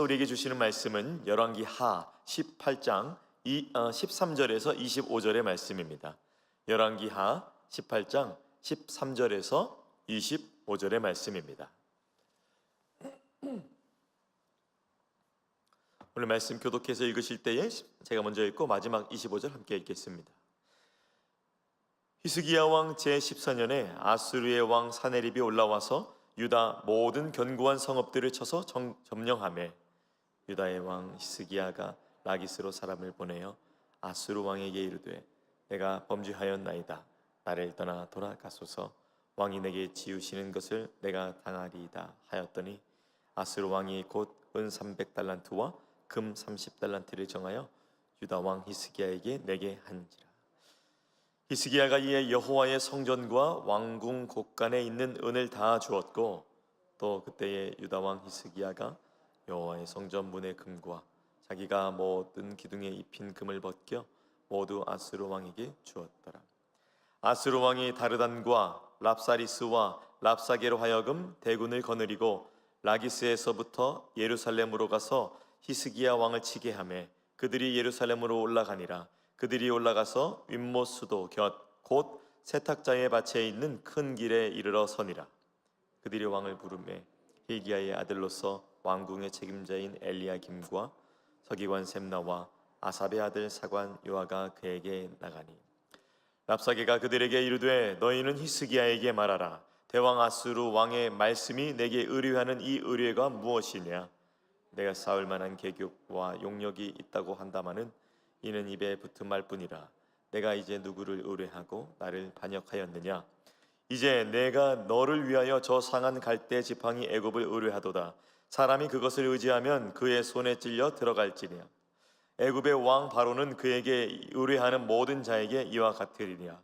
우리에게 주시는 말씀은 열왕기하 18장 13절에서 25절의 말씀입니다. 열왕기하 18장 13절에서 25절의 말씀입니다. 오늘 말씀 교독해서 읽으실 때에 제가 먼저 읽고 마지막 25절 함께 읽겠습니다. 히스기야 왕 제14년에 아수르의 왕 사네립이 올라와서 유다 모든 견고한 성읍들을 쳐서 점령하며 유다의 왕 히스기야가 라기스로 사람을 보내어 아수르 왕에게 이르되 내가 범죄하였나이다. 나를 떠나 돌아가소서. 왕이 내게 지우시는 것을 내가 당하리이다 하였더니 아수르 왕이 곧 은 300달란트와 금 30달란트를 정하여 유다 왕 히스기야에게 내게 한지라. 히스기야가 이에 여호와의 성전과 왕궁 곳간에 있는 은을 다 주었고 또 그때에 유다 왕 히스기야가 여호와의 성전 문의 금과 자기가 모든 기둥에 입힌 금을 벗겨 모두 아수르 왕에게 주었더라. 아수르 왕이 다르단과 랍사리스와 랍사게로 하여금 대군을 거느리고 라기스에서부터 예루살렘으로 가서 히스기야 왕을 치게 하며 그들이 예루살렘으로 올라가니라. 그들이 올라가서 윗못 수도 곁 곧 세탁자의 밭에 있는 큰 길에 이르러 서니라. 그들이 왕을 부르매 hil기야의 아들로서 왕궁의 책임자인 엘리야김과 서기관 셈나와 아삽의 아들 사관 요아가 그에게 나가니 랍사게가 그들에게 이르되 너희는 히스기야에게 말하라. 대왕 아수르 왕의 말씀이 내게 의뢰하는 이 의뢰가 무엇이냐. 내가 쌓을 만한 계급과 용력이 있다고 한다마는 이는 입에 붙은 말뿐이라. 내가 이제 누구를 의뢰하고 나를 반역하였느냐. 이제 내가 너를 위하여 저 상한 갈대 지팡이 애굽을 의뢰하도다. 사람이 그것을 의지하면 그의 손에 찔려 들어갈지니라. 애굽의 왕 바로는 그에게 의뢰하는 모든 자에게 이와 같으리니라.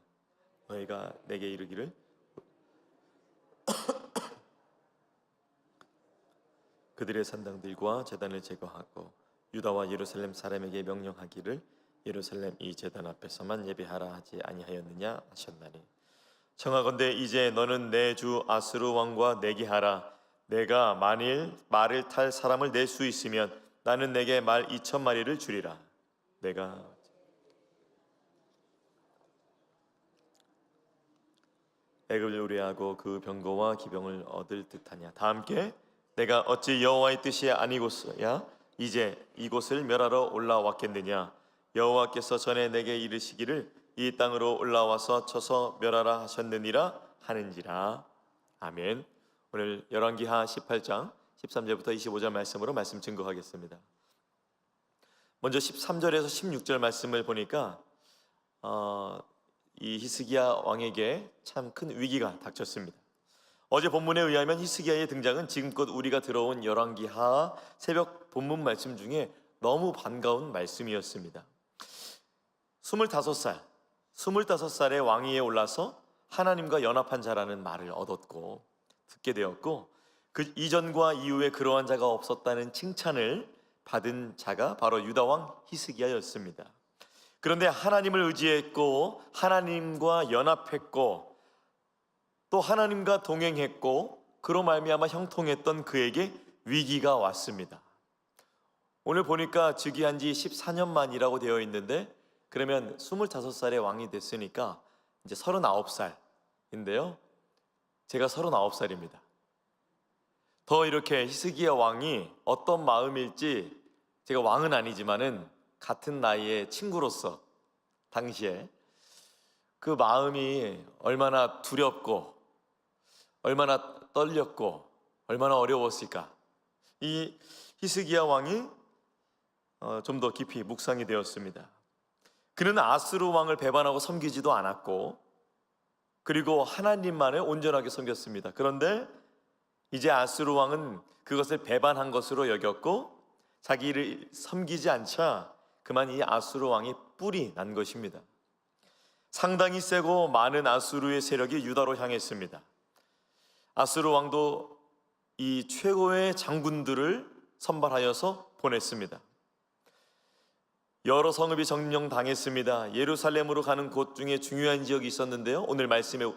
너희가 내게 이르기를 그들의 산당들과 제단을 제거하고 유다와 예루살렘 사람에게 명령하기를 예루살렘 이 제단 앞에서만 예배하라 하지 아니하였느냐 하셨나니 청하건대 이제 너는 내 주 아수르 왕과 내기하라. 내가 만일 말을 탈 사람을 낼 수 있으면 나는 내게 말 2,000마리를 주리라. 내가 애굽을 의뢰하고 그 병거와 기병을 얻을 듯하냐. 다 함께 내가 어찌 여호와의 뜻이 아니고서야 이제 이곳을 멸하러 올라왔겠느냐. 여호와께서 전에 내게 이르시기를 이 땅으로 올라와서 쳐서 멸하라 하셨느니라 하는지라. 아멘. 오늘 열왕기하 18장 13절부터 25절 말씀으로 말씀 증거하겠습니다. 먼저 13절에서 16절 말씀을 보니까 이 히스기야 왕에게 참 큰 위기가 닥쳤습니다. 어제 본문에 의하면 히스기야의 등장은 지금껏 우리가 들어온 열왕기하 새벽 본문 말씀 중에 너무 반가운 말씀이었습니다. 25살의 왕위에 올라서 하나님과 연합한 자라는 말을 얻었고 듣게 되었고 그 이전과 이후에 그러한 자가 없었다는 칭찬을 받은 자가 바로 유다 왕 히스기야였습니다. 그런데 하나님을 의지했고 하나님과 연합했고 또 하나님과 동행했고 그로 말미암아 형통했던 그에게 위기가 왔습니다. 오늘 보니까 즉위한 지 14년 만이라고 되어 있는데 그러면 25살의 왕이 됐으니까 이제 39살인데요. 제가 39살입니다. 더 이렇게 히스기야 왕이 어떤 마음일지 제가 왕은 아니지만은 같은 나이의 친구로서 당시에 그 마음이 얼마나 두렵고 얼마나 떨렸고 얼마나 어려웠을까. 이 히스기야 왕이 좀 더 깊이 묵상이 되었습니다. 그는 아수르 왕을 배반하고 섬기지도 않았고 그리고 하나님만을 온전하게 섬겼습니다. 그런데 이제 아수르 왕은 그것을 배반한 것으로 여겼고 자기를 섬기지 않자 그만 이 아수르 왕이 뿔이 난 것입니다. 상당히 세고 많은 아수르의 세력이 유다로 향했습니다. 아수르 왕도 이 최고의 장군들을 선발하여서 보냈습니다. 여러 성읍이 점령당했습니다. 예루살렘으로 가는 곳 중에 중요한 지역이 있었는데요. 오늘 말씀에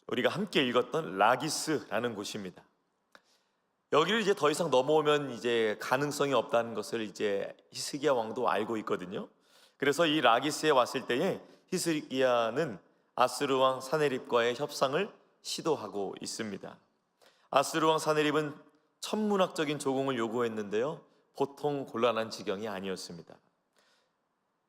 우리가 함께 읽었던 라기스라는 곳입니다. 여기를 이제 더 이상 넘어오면 이제 가능성이 없다는 것을 이제 히스기야 왕도 알고 있거든요. 그래서 이 라기스에 왔을 때에 히스기야는 아스루 왕 사네립과의 협상을 시도하고 있습니다. 아스루 왕 사네립은 천문학적인 조공을 요구했는데요, 보통 곤란한 지경이 아니었습니다.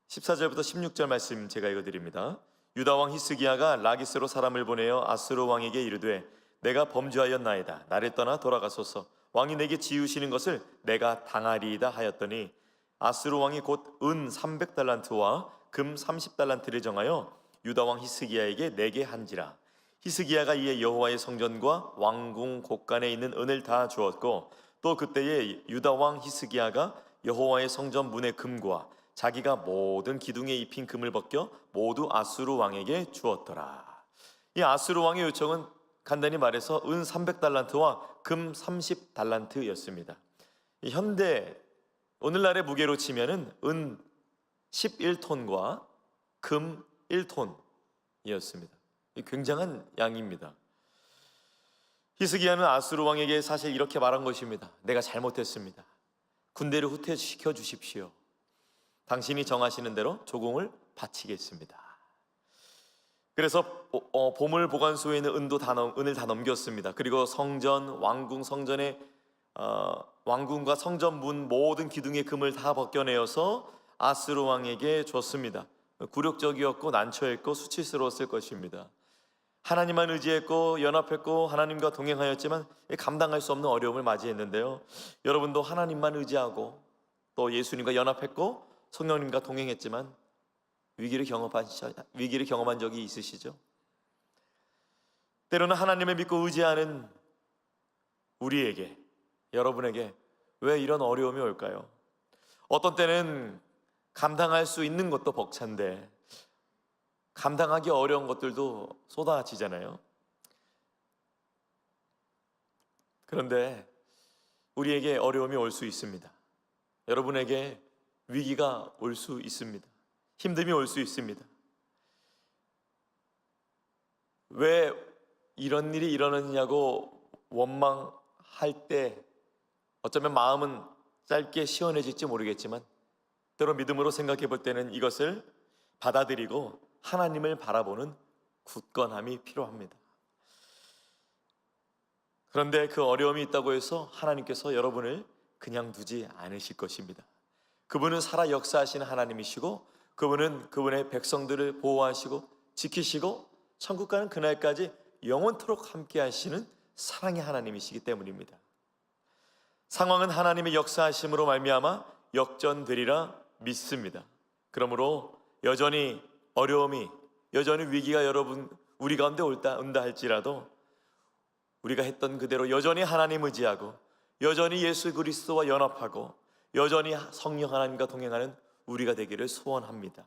14절부터 16절 말씀 제가 읽어드립니다. 유다 왕 히스기야가 라기스로 사람을 보내어 아스루 왕에게 이르되 내가 범죄하였나이다. 나를 떠나 돌아가소서. 왕이 내게 지으시는 것을 내가 당하리이다 하였더니 아스루 왕이 곧 은 300달란트와 금 30달란트를 정하여 유다 왕 히스기야에게 내게 한지라. 히스기야가 이에 여호와의 성전과 왕궁 곳간에 있는 은을 다 주었고 또 그때에 유다 왕 히스기야가 여호와의 성전 문의 금과 자기가 모든 기둥에 입힌 금을 벗겨 모두 아수르 왕에게 주었더라. 이 아수르 왕의 요청은 간단히 말해서 은 300달란트와 금 30달란트였습니다. 현대 오늘날의 무게로 치면은 은 11톤과 금 1톤이었습니다. 굉장한 양입니다. 히스기야는 아수르 왕에게 사실 이렇게 말한 것입니다. 내가 잘못했습니다. 군대를 후퇴시켜 주십시오. 당신이 정하시는 대로 조공을 바치겠습니다. 그래서 보물 보관소에 있는 은을 다 넘겼습니다. 그리고 성전, 왕궁, 성전의 왕궁과 성전 문 모든 기둥의 금을 다 벗겨내어서 아스루 왕에게 줬습니다. 굴욕적이었고 난처했고 수치스러웠을 것입니다. 하나님만 의지했고 연합했고 하나님과 동행하였지만 감당할 수 없는 어려움을 맞이했는데요, 여러분도 하나님만 의지하고 또 예수님과 연합했고 성령님과 동행했지만 위기를 경험한 적이 있으시죠? 때로는 하나님을 믿고 의지하는 우리에게, 여러분에게 왜 이런 어려움이 올까요? 어떤 때는 감당할 수 있는 것도 벅찬데 감당하기 어려운 것들도 쏟아지잖아요. 그런데 우리에게 어려움이 올 수 있습니다. 여러분에게 위기가 올 수 있습니다. 힘듦이 올 수 있습니다. 왜 이런 일이 일어났냐고 원망할 때 어쩌면 마음은 짧게 시원해질지 모르겠지만 때로 믿음으로 생각해 볼 때는 이것을 받아들이고 하나님을 바라보는 굳건함이 필요합니다. 그런데 그 어려움이 있다고 해서 하나님께서 여러분을 그냥 두지 않으실 것입니다. 그분은 살아 역사하시는 하나님이시고 그분은 그분의 백성들을 보호하시고 지키시고 천국 가는 그날까지 영원토록 함께 하시는 사랑의 하나님이시기 때문입니다. 상황은 하나님의 역사하심으로 말미암아 역전되리라 믿습니다. 그러므로 여전히 어려움이, 여전히 위기가 여러분 우리 가운데 온다 할지라도 우리가 했던 그대로 여전히 하나님 의지하고 여전히 예수 그리스도와 연합하고 여전히 성령 하나님과 동행하는 우리가 되기를 소원합니다.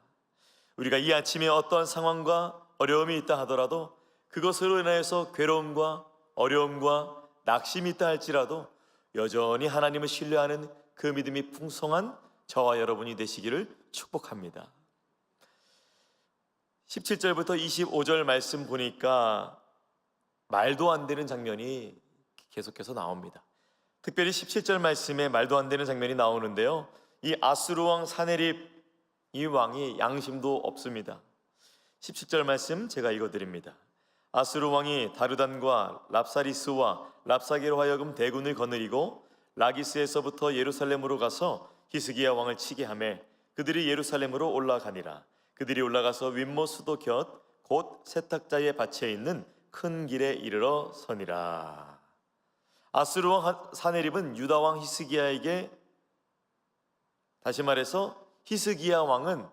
우리가 이 아침에 어떠한 상황과 어려움이 있다 하더라도 그것으로 인해서 괴로움과 어려움과 낙심이 있다 할지라도 여전히 하나님을 신뢰하는 그 믿음이 풍성한 저와 여러분이 되시기를 축복합니다. 17절부터 25절 말씀 보니까 말도 안 되는 장면이 계속해서 나옵니다. 특별히 17절 말씀에 말도 안 되는 장면이 나오는데요, 이 아수르 왕 사네립 이 왕이 양심도 없습니다. 17절 말씀 제가 읽어드립니다. 아수르 왕이 다르단과 랍사리스와 랍사게로 하여금 대군을 거느리고 라기스에서부터 예루살렘으로 가서 히스기야 왕을 치게 하매 그들이 예루살렘으로 올라가니라. 그들이 올라가서 윗모 수도 곁 곧 세탁자의 밭에 있는 큰 길에 이르러 서니라. 아수르 왕 사네립은 유다 왕 히스기야에게, 다시 말해서 히스기야 왕은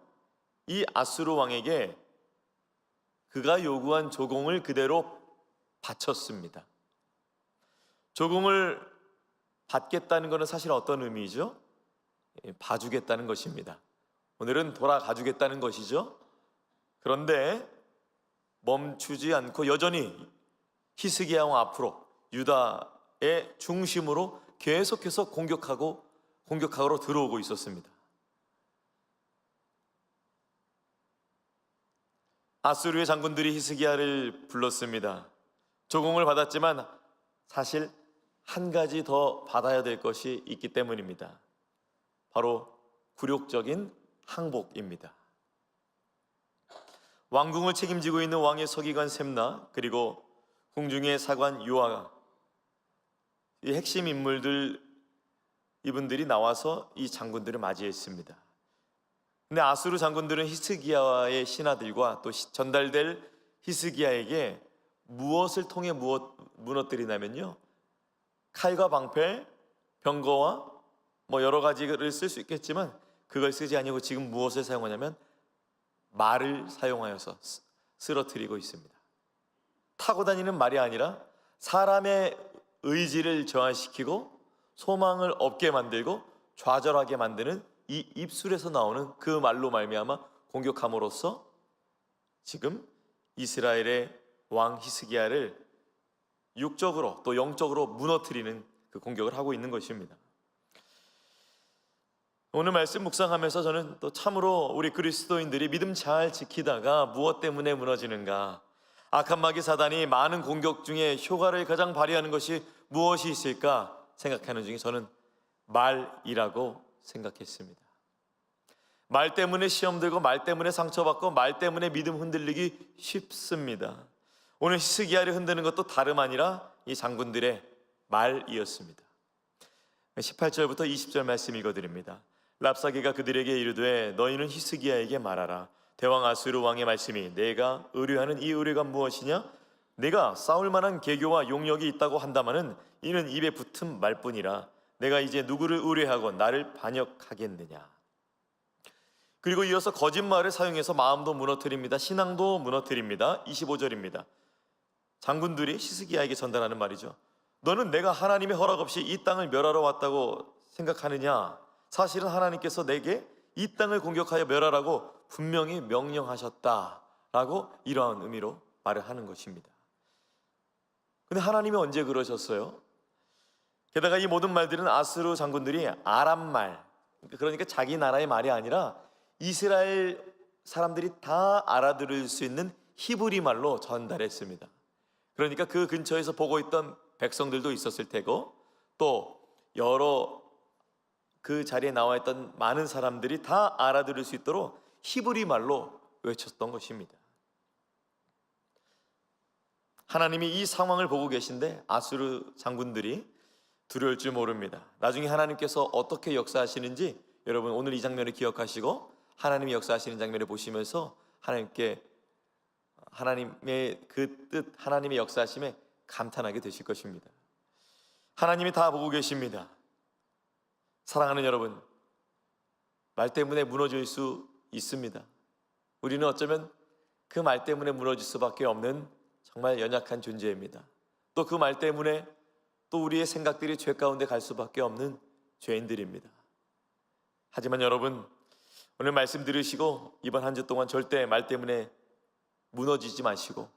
이 아수르 왕에게 그가 요구한 조공을 그대로 바쳤습니다. 조공을 받겠다는 것은 사실 어떤 의미죠? 봐주겠다는 것입니다. 오늘은 돌아가주겠다는 것이죠. 그런데 멈추지 않고 여전히 히스기야 왕 앞으로 유다의 중심으로 계속해서 공격하러 들어오고 있었습니다. 아수르의 장군들이 히스기야를 불렀습니다. 조공을 받았지만 사실 한 가지 더 받아야 될 것이 있기 때문입니다. 바로 굴욕적인 항복입니다. 왕궁을 책임지고 있는 왕의 서기관 셈나, 그리고 궁중의 사관 요아, 이 핵심 인물들, 이분들이 나와서 이 장군들을 맞이했습니다. 근데 아수르 장군들은 히스기야의 신하들과 또 전달될 히스기야에게 무엇을 통해 무너뜨리냐면요, 칼과 방패, 병거와 여러 가지를 쓸 수 있겠지만 그걸 쓰지 아니고 지금 무엇을 사용하냐면 말을 사용하여서 쓰러뜨리고 있습니다. 타고 다니는 말이 아니라 사람의 의지를 저하시키고 소망을 없게 만들고 좌절하게 만드는 이 입술에서 나오는 그 말로 말미암아 공격함으로써 지금 이스라엘의 왕 히스기야를 육적으로 또 영적으로 무너뜨리는 그 공격을 하고 있는 것입니다. 오늘 말씀 묵상하면서 저는 또 참으로 우리 그리스도인들이 믿음 잘 지키다가 무엇 때문에 무너지는가, 악한 마귀 사단이 많은 공격 중에 효과를 가장 발휘하는 것이 무엇이 있을까 생각하는 중에 저는 말이라고 생각했습니다. 말 때문에 시험 들고, 말 때문에 상처받고, 말 때문에 믿음 흔들리기 쉽습니다. 오늘 히스기야를 흔드는 것도 다름 아니라 이 장군들의 말이었습니다. 18절부터 20절 말씀 읽어드립니다. 랍사게가 그들에게 이르되 너희는 히스기야에게 말하라. 대왕 아수르 왕의 말씀이 내가 의뢰하는 이 의뢰가 무엇이냐? 내가 싸울 만한 계교와 용력이 있다고 한다마는 이는 입에 붙은 말뿐이라. 내가 이제 누구를 의뢰하고 나를 반역하겠느냐? 그리고 이어서 거짓말을 사용해서 마음도 무너뜨립니다. 신앙도 무너뜨립니다. 25절입니다. 장군들이 히스기야에게 전달하는 말이죠. 너는 내가 하나님의 허락 없이 이 땅을 멸하러 왔다고 생각하느냐? 사실은 하나님께서 내게 이 땅을 공격하여 멸하라고 분명히 명령하셨다라고 이러한 의미로 말을 하는 것입니다. 근데 하나님이 언제 그러셨어요? 게다가 이 모든 말들은 아수르 장군들이 아람 말, 그러니까 자기 나라의 말이 아니라 이스라엘 사람들이 다 알아들을 수 있는 히브리 말로 전달했습니다. 그러니까 그 근처에서 보고 있던 백성들도 있었을 테고, 또 여러 그 자리에 나와 있던 많은 사람들이 다 알아들을 수 있도록 히브리 말로 외쳤던 것입니다. 하나님이 이 상황을 보고 계신데 아수르 장군들이 두려울 줄 모릅니다. 나중에 하나님께서 어떻게 역사하시는지 여러분 오늘 이 장면을 기억하시고 하나님이 역사하시는 장면을 보시면서 하나님의 그 뜻, 하나님의 역사하심에 감탄하게 되실 것입니다. 하나님이 다 보고 계십니다. 사랑하는 여러분, 말 때문에 무너질 수 있습니다. 우리는 어쩌면 그 말 때문에 무너질 수밖에 없는 정말 연약한 존재입니다. 또 그 말 때문에 또 우리의 생각들이 죄 가운데 갈 수밖에 없는 죄인들입니다. 하지만 여러분, 오늘 말씀 들으시고 이번 한 주 동안 절대 말 때문에 무너지지 마시고,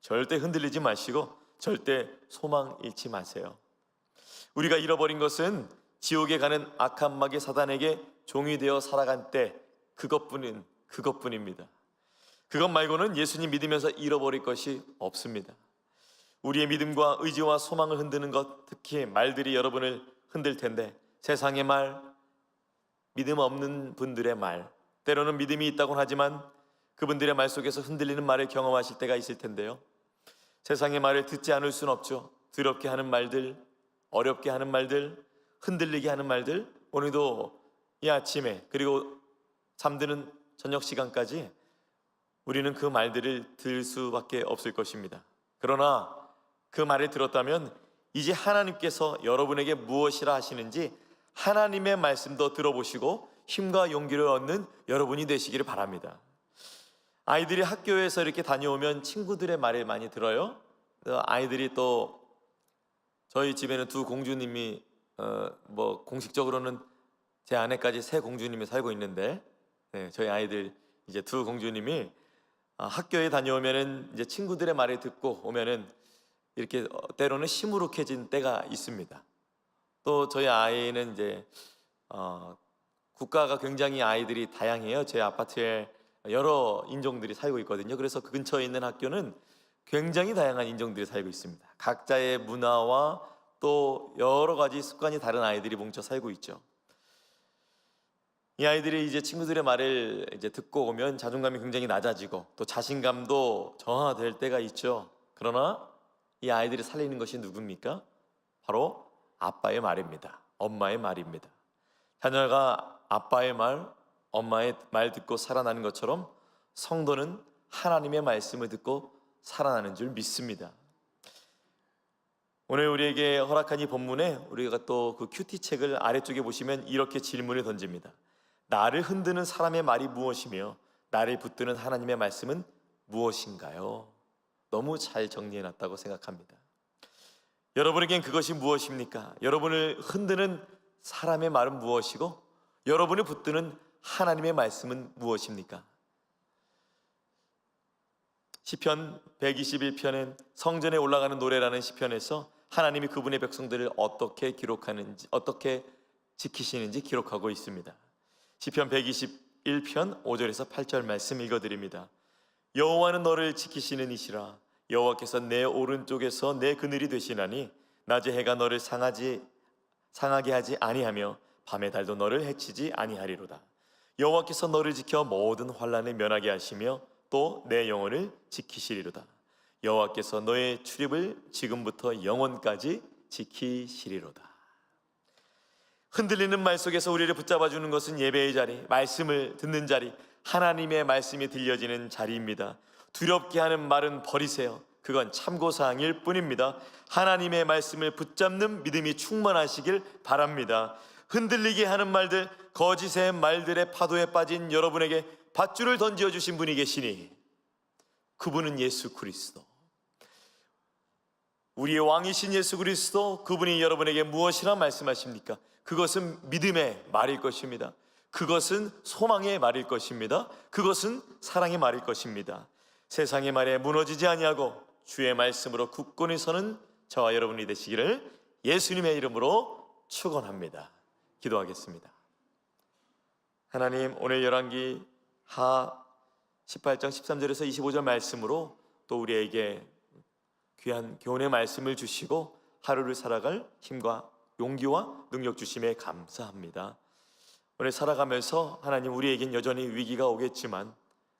절대 흔들리지 마시고, 절대 소망 잃지 마세요. 우리가 잃어버린 것은 지옥에 가는 악한 마귀 사단에게 종이 되어 살아간 때 그것뿐입니다. 그것 말고는 예수님 믿으면서 잃어버릴 것이 없습니다. 우리의 믿음과 의지와 소망을 흔드는 것, 특히 말들이 여러분을 흔들 텐데, 세상의 말, 믿음 없는 분들의 말, 때로는 믿음이 있다곤 하지만 그분들의 말 속에서 흔들리는 말을 경험하실 때가 있을 텐데요, 세상의 말을 듣지 않을 수는 없죠. 더럽게 하는 말들, 어렵게 하는 말들, 흔들리게 하는 말들, 오늘도 이 아침에 그리고 잠드는 저녁 시간까지 우리는 그 말들을 들을 수밖에 없을 것입니다. 그러나 그 말을 들었다면 이제 하나님께서 여러분에게 무엇이라 하시는지 하나님의 말씀도 들어보시고 힘과 용기를 얻는 여러분이 되시기를 바랍니다. 아이들이 학교에서 이렇게 다녀오면 친구들의 말을 많이 들어요. 아이들이 또 저희 집에는 두 공주님이 공식적으로는 제 아내까지 세 공주님이 살고 있는데, 저희 아이들 이제 두 공주님이 학교에 다녀오면은 이제 친구들의 말을 듣고 오면은 이렇게 때로는 시무룩해진 때가 있습니다. 또 저희 아이는 이제 국가가 굉장히 아이들이 다양해요. 제 아파트에 여러 인종들이 살고 있거든요. 그래서 그 근처에 있는 학교는 굉장히 다양한 인종들이 살고 있습니다. 각자의 문화와 또 여러 가지 습관이 다른 아이들이 뭉쳐 살고 있죠. 이 아이들이 이제 친구들의 말을 이제 듣고 오면 자존감이 굉장히 낮아지고 또 자신감도 저하될 때가 있죠. 그러나 이 아이들이 살리는 것이 누굽니까? 바로 아빠의 말입니다. 엄마의 말입니다. 자녀가 아빠의 말, 엄마의 말 듣고 살아나는 것처럼 성도는 하나님의 말씀을 듣고 살아나는 줄 믿습니다. 오늘 우리에게 허락한 이 본문에 우리가 또 그 큐티 책을 아래쪽에 보시면 이렇게 질문을 던집니다. 나를 흔드는 사람의 말이 무엇이며 나를 붙드는 하나님의 말씀은 무엇인가요? 너무 잘 정리해놨다고 생각합니다. 여러분에겐 그것이 무엇입니까? 여러분을 흔드는 사람의 말은 무엇이고 여러분을 붙드는 하나님의 말씀은 무엇입니까? 시편 121편엔 성전에 올라가는 노래라는 시편에서 하나님이 그분의 백성들을 어떻게 기록하는지, 어떻게 지키시는지 기록하고 있습니다. 시편 121편 5절에서 8절 말씀 읽어드립니다. 여호와는 너를 지키시는 이시라. 여호와께서 내 오른쪽에서 내 그늘이 되시나니 낮에 해가 너를 상하게 하지 아니하며 밤의 달도 너를 해치지 아니하리로다. 여호와께서 너를 지켜 모든 환난을 면하게 하시며 또 내 영혼을 지키시리로다. 여호와께서 너의 출입을 지금부터 영원까지 지키시리로다. 흔들리는 말 속에서 우리를 붙잡아 주는 것은 예배의 자리, 말씀을 듣는 자리, 하나님의 말씀이 들려지는 자리입니다. 두렵게 하는 말은 버리세요. 그건 참고사항일 뿐입니다. 하나님의 말씀을 붙잡는 믿음이 충만하시길 바랍니다. 흔들리게 하는 말들, 거짓의 말들의 파도에 빠진 여러분에게 밧줄을 던져 주신 분이 계시니 그분은 예수 그리스도, 우리의 왕이신 예수 그리스도, 그분이 여러분에게 무엇이라 말씀하십니까? 그것은 믿음의 말일 것입니다. 그것은 소망의 말일 것입니다. 그것은 사랑의 말일 것입니다. 세상의 말에 무너지지 아니하고 주의 말씀으로 굳건히 서는 저와 여러분이 되시기를 예수님의 이름으로 축원합니다. 기도하겠습니다. 하나님, 오늘 열왕기 하 18장 13절에서 25절 말씀으로 또 우리에게 귀한 교훈의 말씀을 주시고 하루를 살아갈 힘과 용기와 능력 주심에 감사합니다. 오늘 살아가면서 하나님, 우리에겐 여전히 위기가 오겠지만,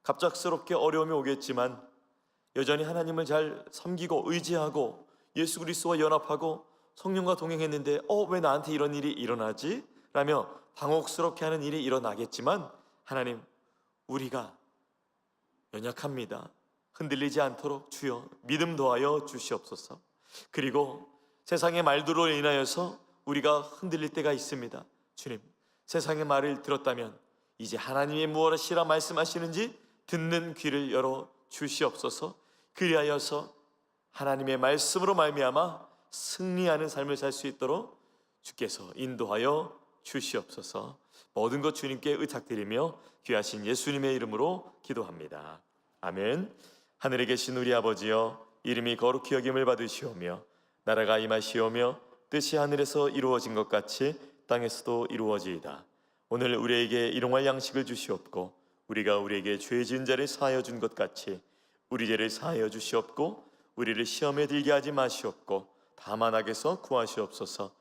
갑작스럽게 어려움이 오겠지만 여전히 하나님을 잘 섬기고 의지하고 예수 그리스도와 연합하고 성령과 동행했는데 왜 나한테 이런 일이 일어나지? 라며 당혹스럽게 하는 일이 일어나겠지만 하나님, 우리가 연약합니다. 흔들리지 않도록 주여 믿음 더하여 주시옵소서. 그리고 세상의 말들로 인하여서 우리가 흔들릴 때가 있습니다. 주님, 세상의 말을 들었다면 이제 하나님이 무엇이라 말씀하시는지 듣는 귀를 열어 주시옵소서. 그리하여서 하나님의 말씀으로 말미암아 승리하는 삶을 살 수 있도록 주께서 인도하여 주시옵소서. 모든 것 주님께 의탁드리며 귀하신 예수님의 이름으로 기도합니다. 아멘. 하늘에 계신 우리 아버지여, 이름이 거룩히 여김을 받으시오며 나라가 임하시오며 뜻이 하늘에서 이루어진 것 같이 땅에서도 이루어지이다. 오늘 우리에게 일용할 양식을 주시옵고 우리가 우리에게 죄 지은 자를 사하여 준 것 같이 우리 죄를 사하여 주시옵고 우리를 시험에 들게 하지 마시옵고 다만 악에서 구하시옵소서.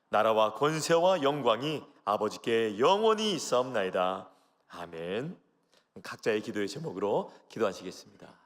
나라와 권세와 영광이 아버지께 영원히 있사옵나이다. 아멘. 각자의 기도의 제목으로 기도하시겠습니다.